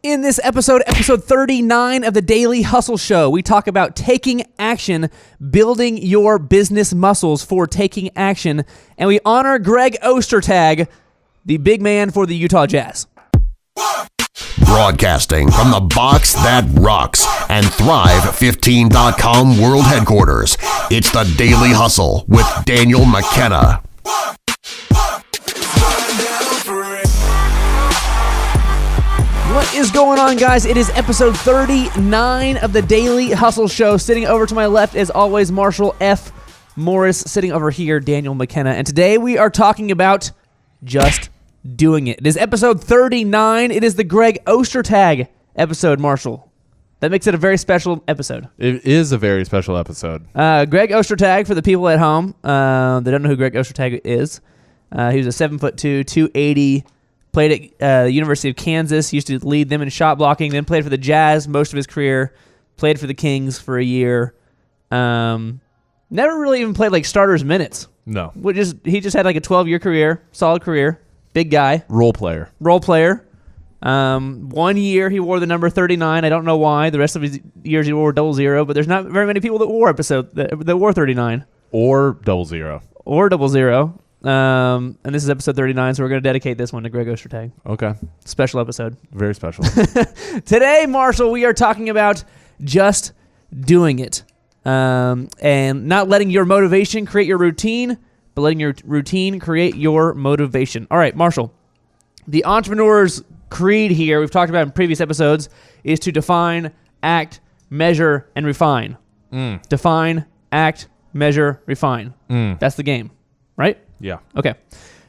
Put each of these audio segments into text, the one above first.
In this episode 39 of the Daily Hustle Show, we talk about taking action, building your business muscles for taking action, and we honor Greg Ostertag, the big man for the Utah Jazz. Broadcasting from the box that rocks and Thrive15.com world headquarters, it's the Daily Hustle with Daniel McKenna. What is going on, guys? It is episode 39 of the Daily Hustle Show. Sitting over to my left, as always, Marshall F. Morris. Sitting over here, Daniel McKenna. And today we are talking about just doing it. It is episode 39. It is the Greg Ostertag episode, Marshall. That makes it a very special episode. It is a very special episode. Greg Ostertag, for the people at home that don't know who Greg Ostertag is, he was a 7'2", 280. Played at the University of Kansas, used to lead them in shot blocking, then played for the Jazz most of his career, played for the Kings for a year. Never really even played like starters minutes. No. He just had like a 12-year career, solid career, big guy. Role player. 1 year he wore the number 39. I don't know why. The rest of his years he wore 00, but there's not very many people that wore that wore 39. Or 00. Or 00. And this is episode 39, so we're going to dedicate this one to Greg Ostertag. Okay. Special episode. Very special. Today, Marshall, we are talking about just doing it. And not letting your motivation create your routine, but letting your routine create your motivation. All right, Marshall. The entrepreneur's creed here, we've talked about in previous episodes, is to define, act, measure, and refine. Define, act, measure, refine. That's the game, right? Yeah. Okay.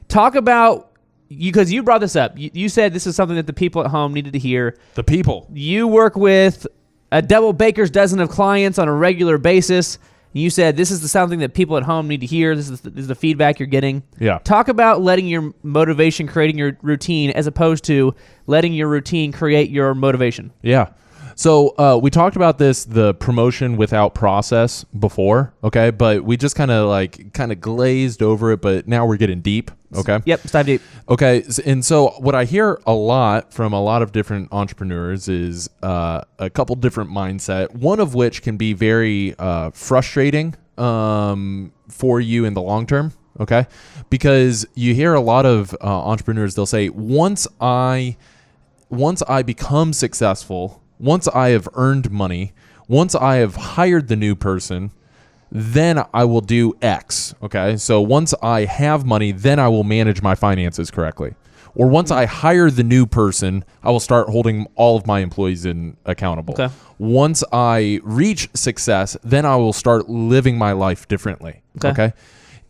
Talk about, because you brought this up. You said this is something that the people at home needed to hear. The people. You work with a double baker's dozen of clients on a regular basis. You said this is something that people at home need to hear. This is the feedback you're getting. Yeah. Talk about letting your motivation creating your routine as opposed to letting your routine create your motivation. Yeah. So we talked about the promotion without process before, okay? But we just kind of glazed over it, but now we're getting deep, okay? Yep, let's dive deep. Okay, and so what I hear a lot from a lot of different entrepreneurs is a couple different mindset, one of which can be very frustrating for you in the long term, okay? Because you hear a lot of entrepreneurs, they'll say, once I become successful, once I have earned money, once I have hired the new person, then I will do X, okay? So once I have money, then I will manage my finances correctly. Or once I hire the new person, I will start holding all of my employees accountable. Okay. Once I reach success, then I will start living my life differently, okay?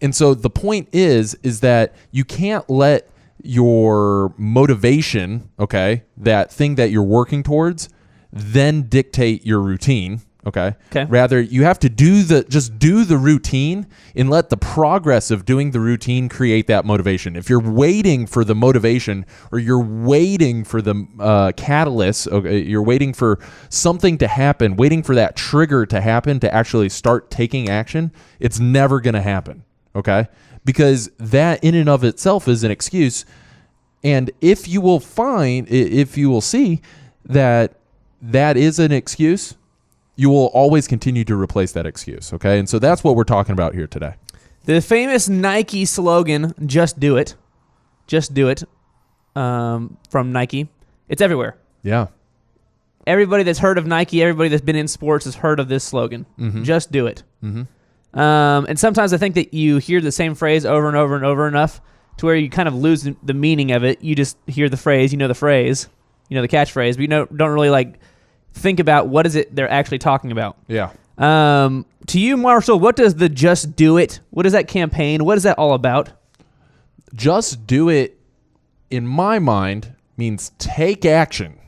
And so the point is that you can't let your motivation, okay, that thing that you're working towards, then dictate your routine, okay? Rather, you have to do the routine and let the progress of doing the routine create that motivation. If you're waiting for the motivation or you're waiting for the catalyst, okay, you're waiting for something to happen, waiting for that trigger to happen to actually start taking action, it's never going to happen, okay? Because that in and of itself is an excuse. And if you will see that is an excuse, you will always continue to replace that excuse, okay? And so that's what we're talking about here today. The famous Nike slogan, just do it, from Nike. It's everywhere. Yeah. Everybody that's heard of Nike, everybody that's been in sports has heard of this slogan. Just do it. And sometimes I think that you hear the same phrase over and over and over enough to where you kind of lose the meaning of it. You just hear the phrase, the catchphrase, but you don't really think about what is it they're actually talking about. Yeah. To you, Marshall, what does the Just Do It, what is that campaign, what is that all about? Just do it, in my mind, means take action.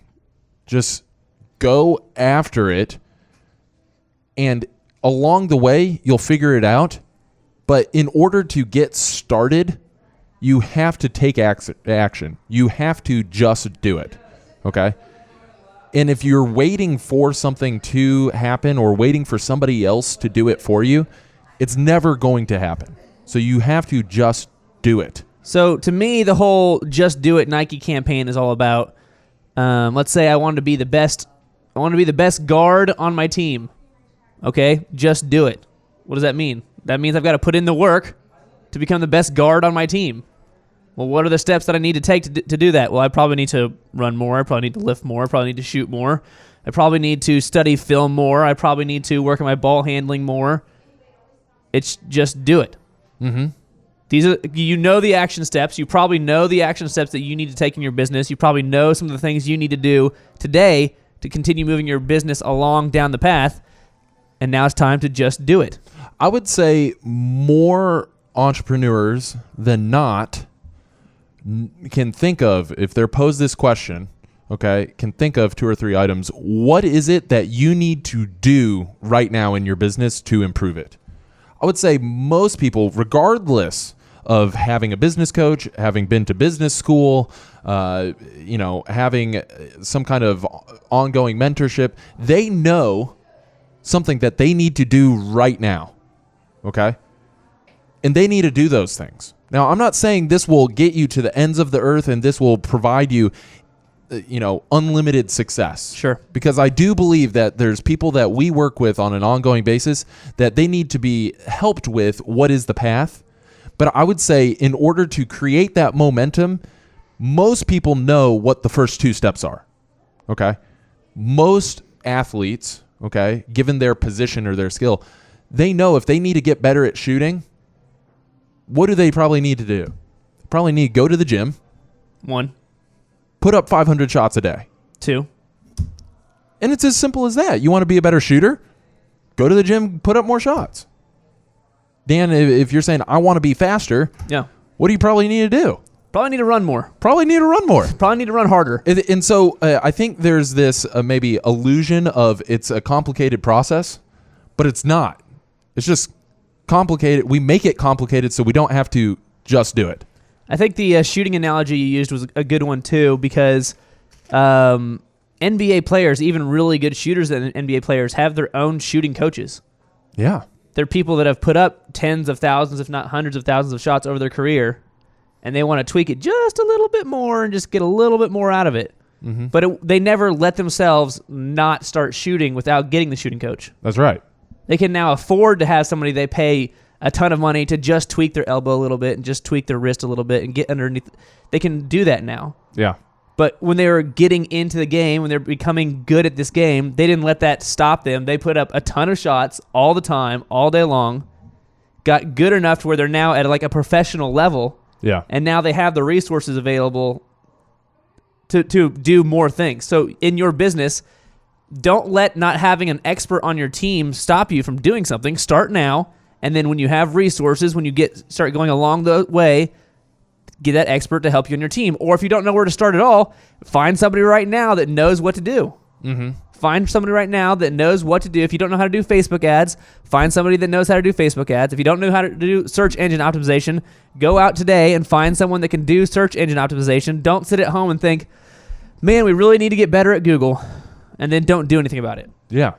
Just go after it, and along the way, you'll figure it out. But in order to get started, you have to take action. You have to just do it, okay? And if you're waiting for something to happen or waiting for somebody else to do it for you, it's never going to happen. So you have to just do it. So to me, the whole Just Do It Nike campaign is all about Let's say I wanted to be the best. I want to be the best guard on my team. Okay, just do it. What does that mean? That means I've got to put in the work to become the best guard on my team. Well, what are the steps that I need to take to do that? Well, I probably need to run more. I probably need to lift more. I probably need to shoot more. I probably need to study film more. I probably need to work on my ball handling more. It's just do it. Mm-hmm. These are, the action steps. You probably know the action steps that you need to take in your business. You probably know some of the things you need to do today to continue moving your business along down the path. And now it's time to just do it. I would say more entrepreneurs than not can think of, if they're posed this question, okay, can think of 2 or 3 items. What is it that you need to do right now in your business to improve it? I would say most people, regardless of having a business coach, having been to business school, having some kind of ongoing mentorship, they know something that they need to do right now, okay? And they need to do those things. Now, I'm not saying this will get you to the ends of the earth and this will provide you, unlimited success. Sure. Because I do believe that there's people that we work with on an ongoing basis that they need to be helped with what is the path. But I would say in order to create that momentum, most people know what the first 2 steps are, okay? Most athletes, okay, given their position or their skill, they know if they need to get better at shooting, what do they probably need to do? They probably need to go to the gym. 1. Put up 500 shots a day. 2. And it's as simple as that. You want to be a better shooter? Go to the gym, put up more shots. Dan, if you're saying, I want to be faster, yeah, what do you probably need to do? Probably need to run more. Probably need to run more. Probably need to run harder. And so I think there's this maybe illusion of it's a complicated process, but it's not. It's just complicated. We make it complicated so we don't have to just do it. I think the shooting analogy you used was a good one too, because NBA players, even really good shooters than NBA players, have their own shooting coaches. Yeah. They're people that have put up tens of thousands, if not hundreds of thousands of shots over their career, and they want to tweak it just a little bit more and just get a little bit more out of it. Mm-hmm. But they never let themselves not start shooting without getting the shooting coach. That's right. They can now afford to have somebody they pay a ton of money to just tweak their elbow a little bit and just tweak their wrist a little bit and get underneath. They can do that now. Yeah. But when they were getting into the game, when they're becoming good at this game, they didn't let that stop them. They put up a ton of shots all the time, all day long, got good enough to where they're now at like a professional level. Yeah. And now they have the resources available to do more things. So in your business, don't let not having an expert on your team stop you from doing something. Start now, and then when you have resources, when you start going along the way, get that expert to help you on your team. Or if you don't know where to start at all, find somebody right now that knows what to do. Mm-hmm. Find somebody right now that knows what to do. If you don't know how to do Facebook ads, find somebody that knows how to do Facebook ads. If you don't know how to do search engine optimization, go out today and find someone that can do search engine optimization. Don't sit at home and think, man, we really need to get better at Google, and then don't do anything about it. Yeah.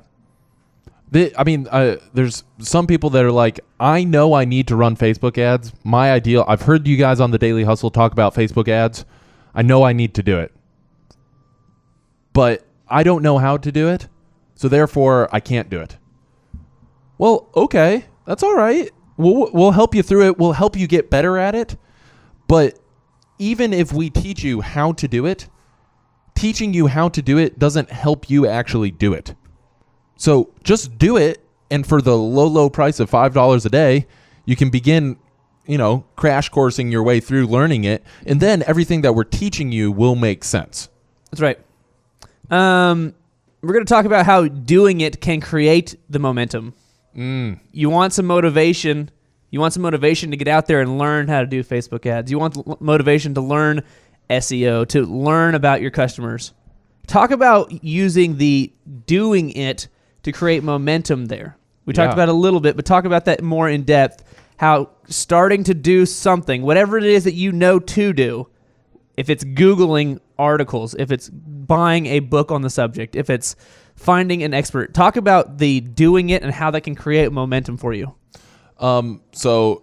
There's some people that are like, I know I need to run Facebook ads. My ideal, I've heard you guys on the Daily Hustle talk about Facebook ads. I know I need to do it. But I don't know how to do it, so therefore I can't do it. Well, okay, that's all right. We'll help you through it. We'll help you get better at it. But even if we teach you how to do it, teaching you how to do it doesn't help you actually do it. So just do it, and for the low price of $5 a day, you can begin, crash coursing your way through learning it, and then everything that we're teaching you will make sense. That's right. We're going to talk about how doing it can create the momentum. You want some motivation. You want some motivation to get out there and learn how to do Facebook ads. You want motivation to learn SEO, to learn about your customers. Talk about using the doing it to create momentum there. We talked about it a little bit, but talk about that more in depth, how starting to do something, whatever it is that you know to do, if it's Googling articles, if it's buying a book on the subject, if it's finding an expert, talk about the doing it and how that can create momentum for you. So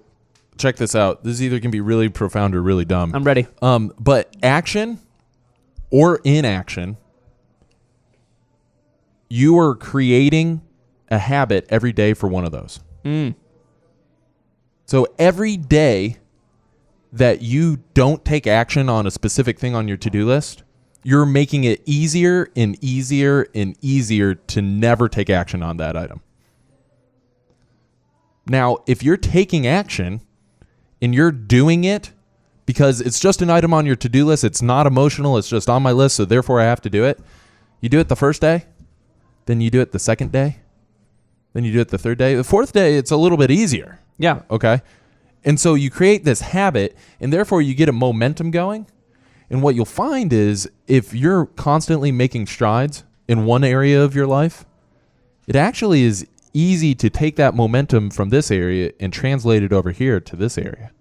check this out. This either can be really profound or really dumb. I'm ready. But action or inaction, you are creating a habit every day for one of those. So every day that you don't take action on a specific thing on your to-do list, you're making it easier and easier and easier to never take action on that item. Now, if you're taking action and you're doing it because it's just an item on your to-do list, it's not emotional, it's just on my list, so therefore I have to do it. You do it the first day, then you do it the second day, then you do it the third day. The fourth day, it's a little bit easier. Yeah. Okay. And so you create this habit, and therefore you get a momentum going. And what you'll find is if you're constantly making strides in one area of your life, it actually is easy to take that momentum from this area and translate it over here to this area.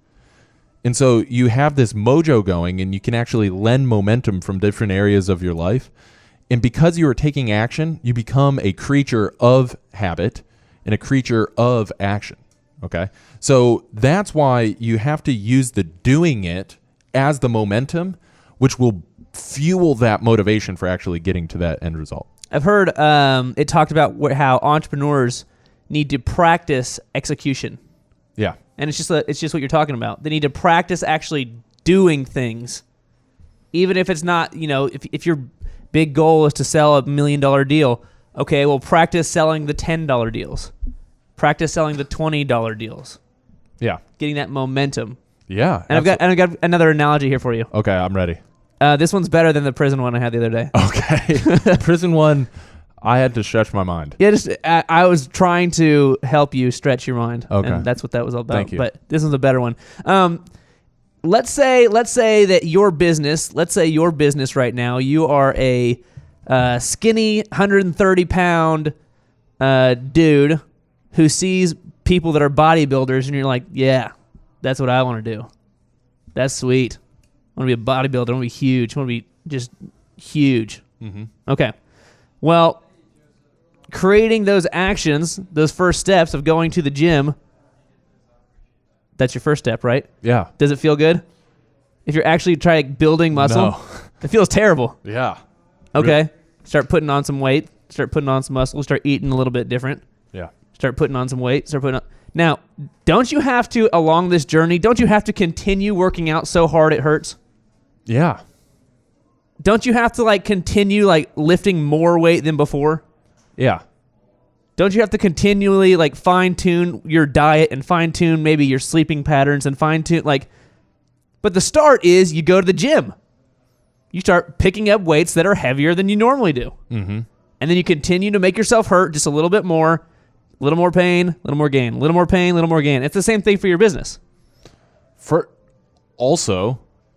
And so you have this mojo going, and you can actually lend momentum from different areas of your life. And because you are taking action, you become a creature of habit and a creature of action. Okay. So that's why you have to use the doing it as the momentum, which will fuel that motivation for actually getting to that end result. I've heard it talked about how entrepreneurs need to practice execution. Yeah. And it's just what you're talking about. They need to practice actually doing things, even if it's not, if your big goal is to sell $1 million deal. Okay, well, practice selling the $10 deals. Practice selling the $20 deals. Yeah. Getting that momentum. Yeah. And I've got another analogy here for you. Okay, I'm ready. This one's better than the prison one I had the other day. Okay. Prison one, I had to stretch my mind. Yeah, I was trying to help you stretch your mind. Okay. And that's what that was all about. Thank you. But this one's a better one. Let's say that your business right now, you are a skinny 130-pound dude who sees people that are bodybuilders, and you're like, yeah, that's what I want to do. That's sweet. I want to be a bodybuilder. I want to be huge. I want to be just huge. Mm-hmm. Okay. Well, creating those actions, those first steps of going to the gym, that's your first step, right? Yeah. Does it feel good? If you're actually trying building muscle, No. It feels terrible. Yeah. Okay. Start putting on some weight. Start putting on some muscle. Start eating a little bit different. Yeah. Start putting on some weight. Now, don't you have to, along this journey, don't you have to continue working out so hard it hurts? Yeah. Don't you have to continue lifting more weight than before? Yeah. Don't you have to continually fine tune your diet and fine tune maybe your sleeping patterns and fine tune but the start is you go to the gym. You start picking up weights that are heavier than you normally do. Mm-hmm. And then you continue to make yourself hurt just a little bit more, a little more pain, a little more gain, a little more pain, a little more gain. It's the same thing for your business.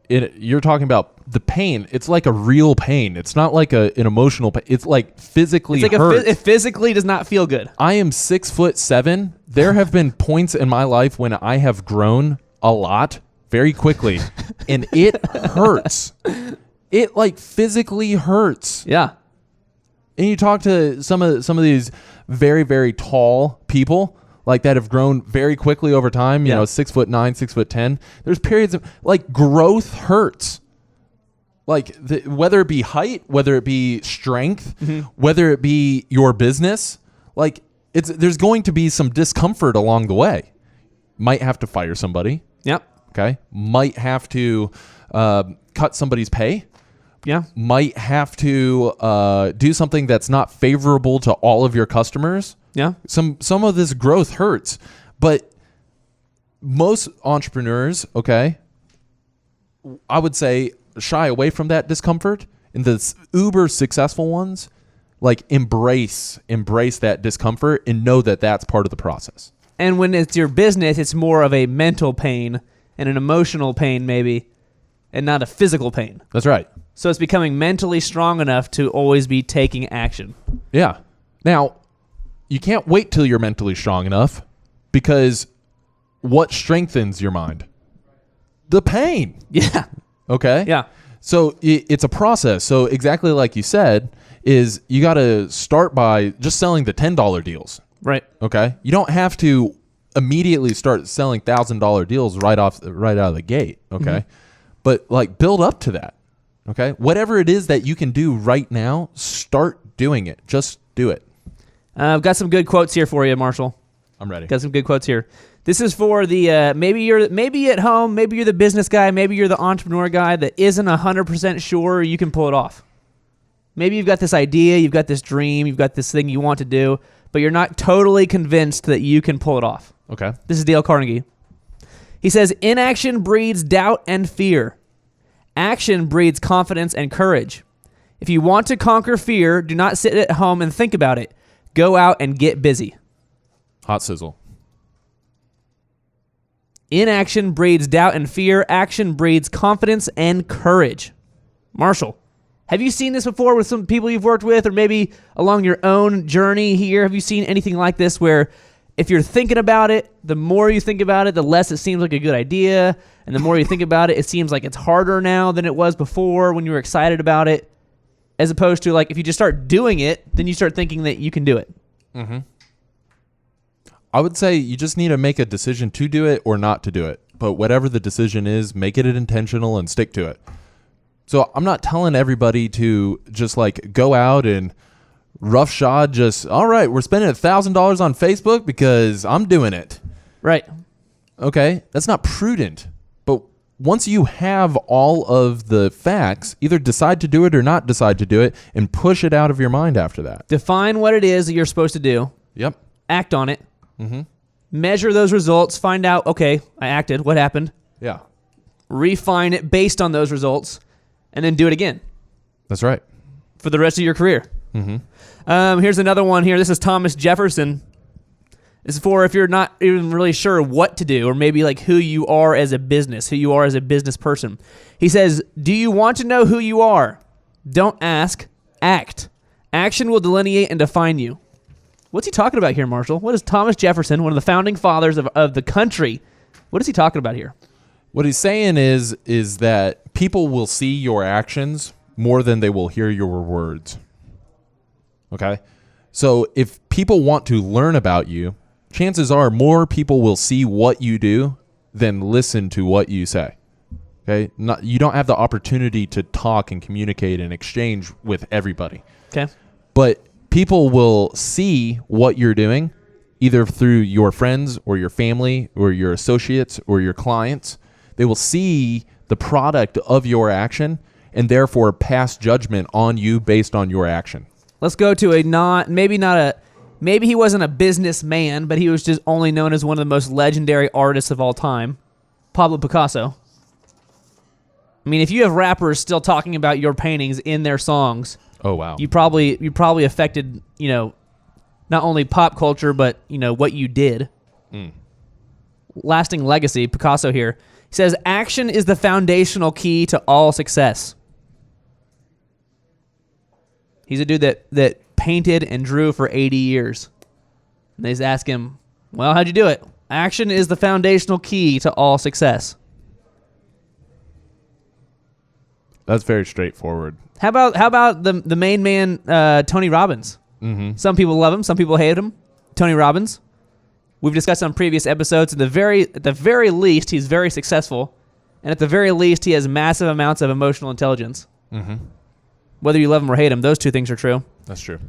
You're talking about the pain. It's like a real pain. It's not like an emotional pain. It's physically hurts. It physically does not feel good. I am 6'7". There have been points in my life when I have grown a lot very quickly, and it hurts. It physically hurts. Yeah. And you talk to some of these very, very tall people that have grown very quickly over time, 6'9", 6'10". There's periods of growth hurts. Whether it be height, whether it be strength, whether it be your business, there's going to be some discomfort along the way. Might have to fire somebody. Yep. Okay. Might have to cut somebody's pay. Yeah. Might have to do something that's not favorable to all of your customers. Yeah. Some of this growth hurts, but most entrepreneurs, okay, I would say shy away from that discomfort, and the uber successful ones embrace that discomfort and know that that's part of the process. And when it's your business, it's more of a mental pain and an emotional pain maybe, and not a physical pain. That's right. So it's becoming mentally strong enough to always be taking action. Yeah. Now, you can't wait till you're mentally strong enough, because what strengthens your mind? The pain. Yeah. Okay? Yeah. So it's a process. So exactly like you said, is you got to start by just selling the $10 deals. Right. Okay? You don't have to immediately start selling $1,000 deals right out of the gate. Okay? Mm-hmm. But build up to that. Okay? Whatever it is that you can do right now, start doing it. Just do it. I've got some good quotes here for you, Marshall. I'm ready. Got some good quotes here. This is for the maybe at home, maybe you're the business guy, maybe you're the entrepreneur guy that isn't 100% sure you can pull it off. Maybe you've got this idea, you've got this dream, you've got this thing you want to do, but you're not totally convinced that you can pull it off. Okay. This is Dale Carnegie. He says, inaction breeds doubt and fear. Action breeds confidence and courage. If you want to conquer fear, do not sit at home and think about it. Go out and get busy. Hot sizzle. Inaction breeds doubt and fear. Action breeds confidence and courage. Marshall, have you seen this before with some people you've worked with, or maybe along your own journey here? Have you seen anything like this where if you're thinking about it, the more you think about it, the less it seems like a good idea, and the more you think about it, it seems like it's harder now than it was before when you were excited about it, as opposed to like if you just start doing it, then you start thinking that you can do it. Mm-hmm. I would say you just need to make a decision to do it or not to do it. But whatever the decision is, make it intentional and stick to it. So I'm not telling everybody to just like go out and roughshod just, all right, we're spending $1,000 on Facebook because I'm doing it. Right. Okay. That's not prudent. But once you have all of the facts, either decide to do it or not decide to do it and push it out of your mind after that. Define what it is that you're supposed to do. Yep. Act on it. Mm-hmm. Measure those results. Find out, okay, I acted. What happened? Yeah. Refine it based on those results, and then do it again. That's right. For the rest of your career. Mm-hmm. Here's another one here. This is Thomas Jefferson. This is for if you're not even really sure what to do, or maybe like who you are as a business, who you are as a business person. He says, do you want to know who you are? Don't ask, act. Action will delineate and define you. What's he talking about here, Marshall? What is Thomas Jefferson, one of the founding fathers of the country, what is he talking about here? What he's saying is that people will see your actions more than they will hear your words. Okay? So if people want to learn about you, chances are more people will see what you do than listen to what you say. Okay? You don't have the opportunity to talk and communicate and exchange with everybody. Okay. But people will see what you're doing either through your friends or your family or your associates or your clients. They will see the product of your action and therefore pass judgment on you based on your action. Let's go to maybe he wasn't a businessman, but he was just only known as one of the most legendary artists of all time, Pablo Picasso. I mean, if you have rappers still talking about your paintings in their songs, oh wow, you probably affected, not only pop culture, but what you did. Lasting legacy, Picasso here. He says, action is the foundational key to all success. He's a dude that painted and drew for 80 years. And they just ask him, well, how'd you do it? Action is the foundational key to all success. That's very straightforward. How about the main man, Tony Robbins? Mm-hmm. Some people love him, some people hate him. Tony Robbins. We've discussed on previous episodes. At the very least, he's very successful, and at the very least, he has massive amounts of emotional intelligence. Mm-hmm. Whether you love him or hate him, those two things are true. That's true.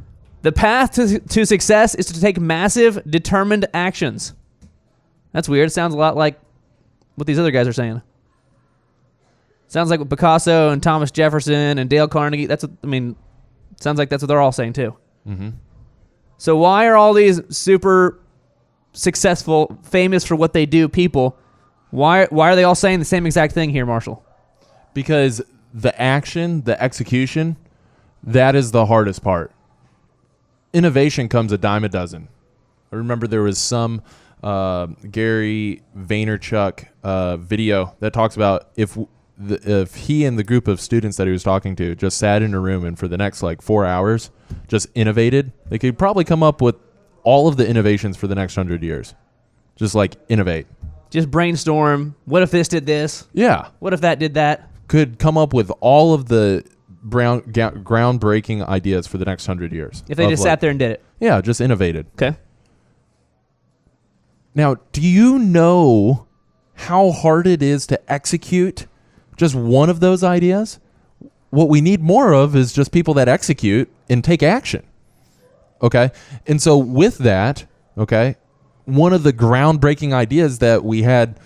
The path to success is to take massive, determined actions. That's weird. It sounds a lot like what these other guys are saying. Sounds like what Picasso and Thomas Jefferson and Dale Carnegie, sounds like that's what they're all saying too. Mm-hmm. So why are all these super successful, famous for what they do people, why are they all saying the same exact thing here, Marshall? Because the action, the execution, that is the hardest part. Innovation comes a dime a dozen. I remember there was some Gary Vaynerchuk video that talks about if he and the group of students that he was talking to just sat in a room and for the next 4 hours just innovated, they could probably come up with all of the innovations for the next 100 years. Just innovate. Just brainstorm. What if this did this? Yeah. What if that did that? Could come up with all of the groundbreaking ideas for the next 100 years. If they just sat there and did it. Yeah, just innovated. Okay. Now, do you know how hard it is to execute just one of those ideas? what we need more of is just people that execute and take action. Okay? And so with that, okay, one of the groundbreaking ideas that we had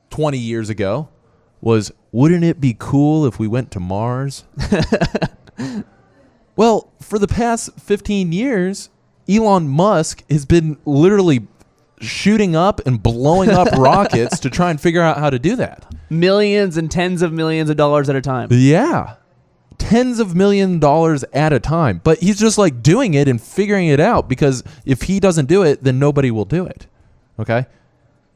20 years ago was, wouldn't it be cool if we went to Mars? Well, for the past 15 years, Elon Musk has been literally shooting up and blowing up rockets to try and figure out how to do that. Millions and tens of millions of dollars at a time. Yeah. Tens of $1,000,000 at a time. But he's just like doing it and figuring it out, because if he doesn't do it, then nobody will do it. Okay?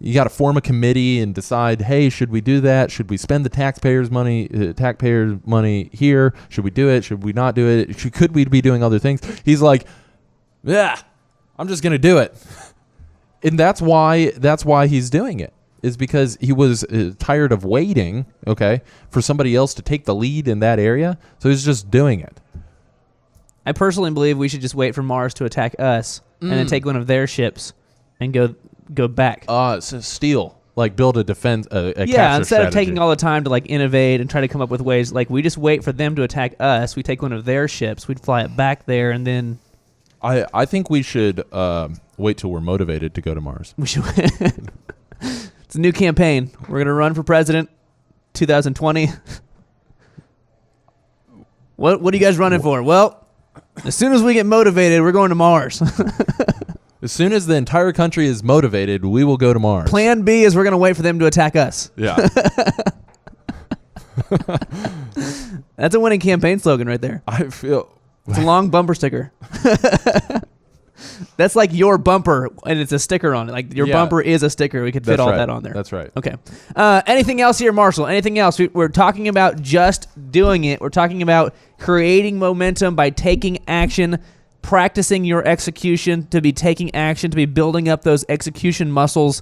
You got to form a committee and decide, hey, should we do that? Should we spend the taxpayers' money here? Should we do it? Should we not do it? Could we be doing other things? He's like, yeah, I'm just going to do it. And that's why he's doing it, is because he was tired of waiting, okay, for somebody else to take the lead in that area. So he's just doing it. I personally believe we should just wait for Mars to attack us and then take one of their ships and go back. So steal, like build a defense, a capture instead strategy. of taking all the time to like innovate and try to come up with ways, like we just wait for them to attack us. We take one of their ships, we'd fly it back there, and then I think we should wait till we're motivated to go to Mars. we should. It's a new campaign. We're gonna run for president, 2020. What are you guys running for? Well, as soon as we get motivated, we're going to Mars. As soon as the entire country is motivated, we will go to Mars. Plan B is we're gonna wait for them to attack us. Yeah. That's a winning campaign slogan right there. I feel It's a long bumper sticker. That's like your bumper, and it's a sticker on it. Like your bumper is a sticker. We could fit all that on there. That's right. Okay. Anything else here, Marshall? Anything else? We're talking about just doing it. We're talking about creating momentum by taking action, practicing your execution, to be taking action, to be building up those execution muscles.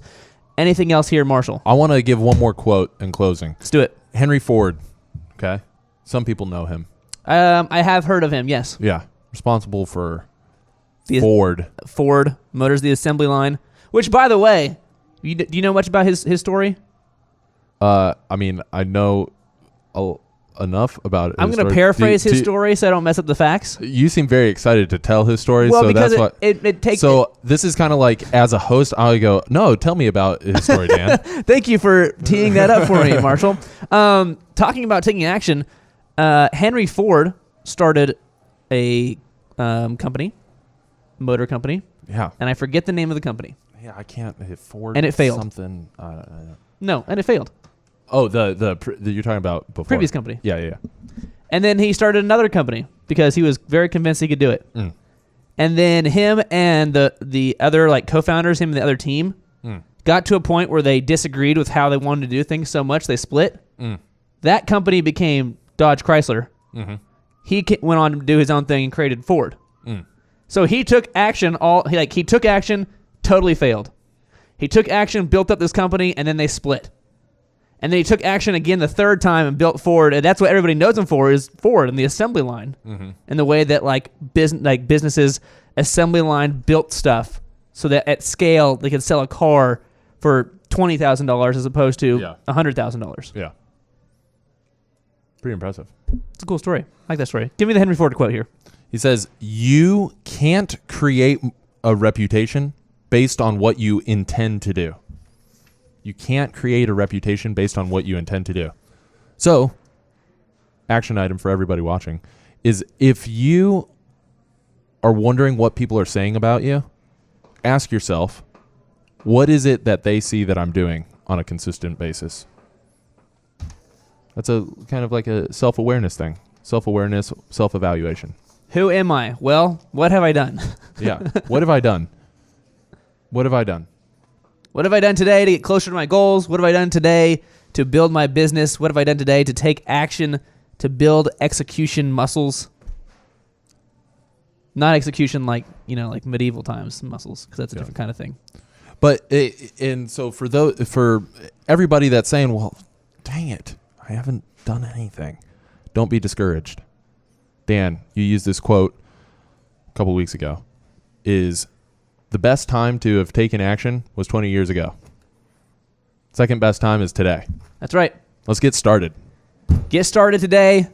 Anything else here, Marshall? I want to give one more quote in closing. Let's do it. Henry Ford. Okay. Some people know him. I have heard of him, yes. Yeah. Responsible for The Ford Motors, the assembly line. Which, by the way, do you know much about his story? I mean, I know enough about it. I'm going to paraphrase his story so I don't mess up the facts. You seem very excited to tell his story, Well, so because that's what it takes. So this is kind of like, as a host, I go, no, tell me about his story, Dan. Thank you for teeing that up for me, Marshall. Talking about taking action, Henry Ford started a company, motor company. Yeah. And I forget the name of the company. Yeah, I can't. Ford and it failed. Something. No, and it failed. Oh, the you're talking about before. Previous company. Yeah. And then he started another company because he was very convinced he could do it. Mm. And then him and the other like co-founders, him and the other team, got to a point where they disagreed with how they wanted to do things so much they split. That company became Dodge Chrysler. Mm-hmm. He went on to do his own thing and created Ford. So he took action. He took action, totally failed. He took action, built up this company, and then they split. And then he took action again the third time and built Ford. And that's what everybody knows him for, is Ford and the assembly line. And the way that businesses assembly line built stuff so that at scale they could sell a car for $20,000 as opposed to $100,000. Yeah. Pretty impressive. It's a cool story. I like that story. Give me the Henry Ford quote here. He says, you can't create a reputation based on what you intend to do. You can't create a reputation based on what you intend to do. So, action item for everybody watching is, if you are wondering what people are saying about you, ask yourself, what is it that they see that I'm doing on a consistent basis? That's a kind of like a self-awareness thing. Self-awareness, self-evaluation. Who am I? Well, what have I done? Yeah. What have I done? What have I done? What have I done today to get closer to my goals? What have I done today to build my business? What have I done today to take action to build execution muscles? Not execution like medieval times muscles, because that's a different kind of thing. But and so for everybody that's saying, well, dang it, I haven't done anything, don't be discouraged. Dan, you used this quote a couple weeks ago, is the best time to have taken action was 20 years ago. Second best time is today. That's right. Let's get started. Get started today.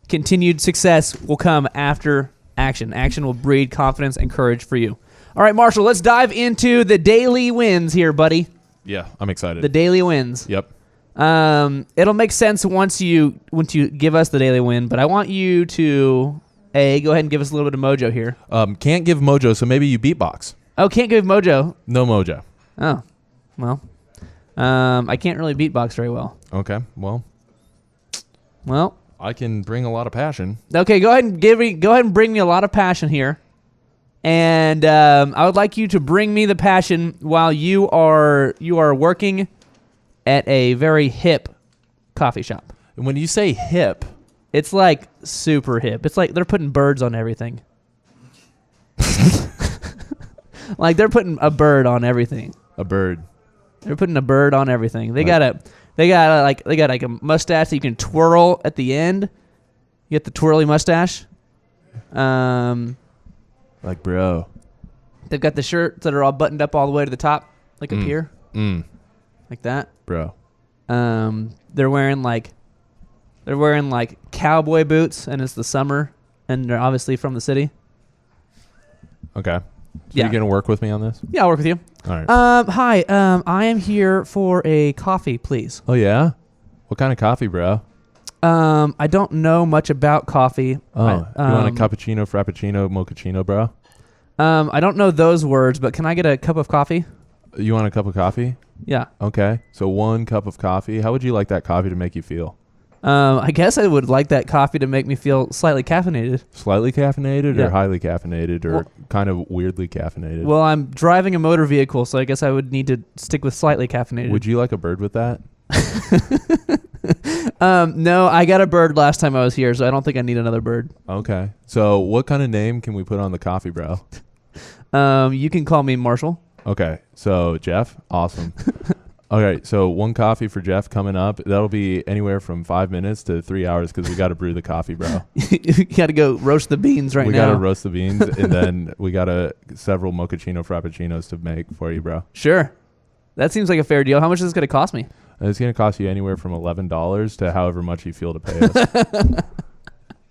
continued success will come after action. Action will breed confidence and courage for you. All right, Marshall, let's dive into the daily wins here, buddy. Yeah, I'm excited. The daily wins. Yep. It'll make sense once you give us the daily win, but I want you to go ahead and give us a little bit of mojo here. Can't give mojo, so maybe you beatbox. Oh, can't give mojo. No mojo. Oh, well, I can't really beatbox very well. Okay, well, I can bring a lot of passion. Okay, go ahead and bring me a lot of passion here, and I would like you to bring me the passion while you are working at a very hip coffee shop. And when you say hip, it's like super hip. It's like they're putting birds on everything. Like they're putting a bird on everything. A bird. They're putting a bird on everything. They got a mustache that you can twirl at the end. You get the twirly mustache. Like, bro. They've got the shirts that are all buttoned up all the way to the top, like up here, like that, bro. They're wearing like cowboy boots, and it's the summer, and they're obviously from the city. Okay. So Yeah. you're gonna work with me on this? Yeah, I'll work with you. All right. Hi. I am here for a coffee, please. Oh yeah. What kind of coffee, bro? I don't know much about coffee. Oh, you want a cappuccino, frappuccino, mochaccino, bro? I don't know those words, but can I get a cup of coffee? You want a cup of coffee? Yeah. Okay. So 1 cup of coffee. How would you like that coffee to make you feel? I guess I would like that coffee to make me feel slightly caffeinated. Slightly caffeinated Yeah. or highly caffeinated or kind of weirdly caffeinated? Well, I'm driving a motor vehicle, so I guess I would need to stick with slightly caffeinated. Would you like a bird with that? No, I got a bird last time I was here, so I don't think I need another bird. Okay. So what kind of name can we put on the coffee, bro? You can call me Marshall. Okay. So Jeff, awesome. Okay, so 1 coffee for Jeff coming up. That'll be anywhere from 5 minutes to 3 hours because we got to brew the coffee, bro. You got to go roast the beans right now. We got to roast the beans, and then we got several mochaccino frappuccinos to make for you, bro. Sure. That seems like a fair deal. How much is this going to cost me? It's going to cost you anywhere from $11 to however much you feel to pay us.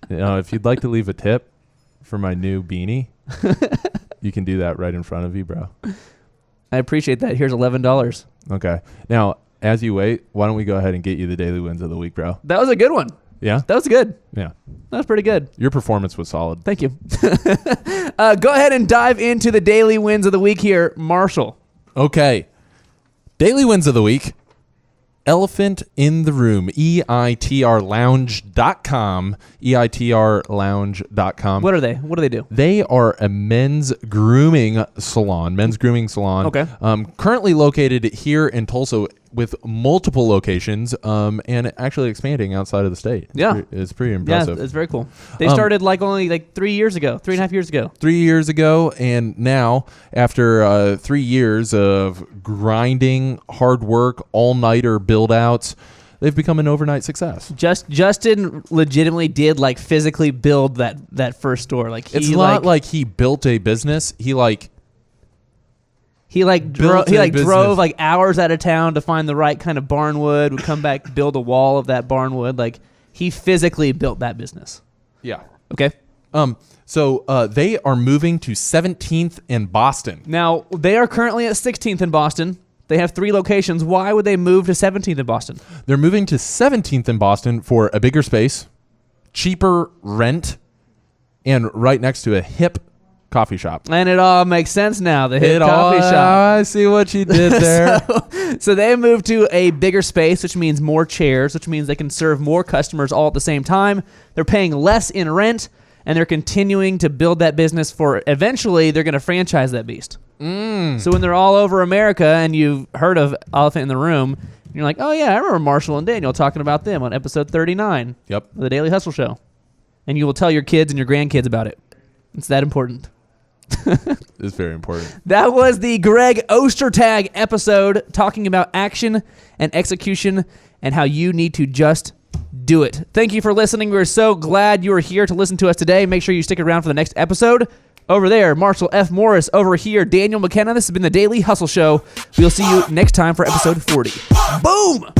If you'd like to leave a tip for my new beanie, you can do that right in front of you, bro. I appreciate that. Here's $11. Okay. Now, as you wait, why don't we go ahead and get you the daily wins of the week, bro? That was a good one. Yeah? That was good. Yeah. That was pretty good. Your performance was solid. Thank you. Go ahead and dive into the daily wins of the week here, Marshall. Okay. Daily wins of the week. Elephant in the Room, eitrlounge.com, eitrlounge.com. What are they? What do they do? They are a men's grooming salon. Okay. Currently located here in Tulsa with multiple locations and actually expanding outside of the state. Yeah. It's pretty impressive. Yeah, it's very cool. They started only 3 years ago, 3.5 years ago. 3 years ago, and now after 3 years of grinding, hard work, all-nighter build-outs, they've become an overnight success. Justin legitimately did physically build that first store. It's not like he built a business. He drove hours out of town to find the right kind of barn wood, would come back, build a wall of that barn wood. He physically built that business. Yeah. Okay. So they are moving to 17th in Boston. Now, they are currently at 16th in Boston. They have 3 locations. Why would they move to 17th in Boston? They're moving to 17th in Boston for a bigger space, cheaper rent, and right next to a hip coffee shop. And it all makes sense now. The hip coffee shop. I see what you did there. So they moved to a bigger space, which means more chairs, which means they can serve more customers all at the same time. They're paying less in rent, and they're continuing to build that business for eventually they're going to franchise that beast. So when they're all over America and you've heard of Elephant in the Room, you're like, oh yeah, I remember Marshall and Daniel talking about them on episode 39 Yep. of the Daily Hustle Show. And you will tell your kids and your grandkids about it. It's that important. It's very important. That was the Greg Ostertag episode talking about action and execution and how you need to just do it. Thank you for listening. We're so glad you are here to listen to us today. Make sure you stick around for the next episode. Over there, Marshall F. Morris. Over here, Daniel McKenna. This has been the Daily Hustle Show. We'll see you next time for episode 40. Boom!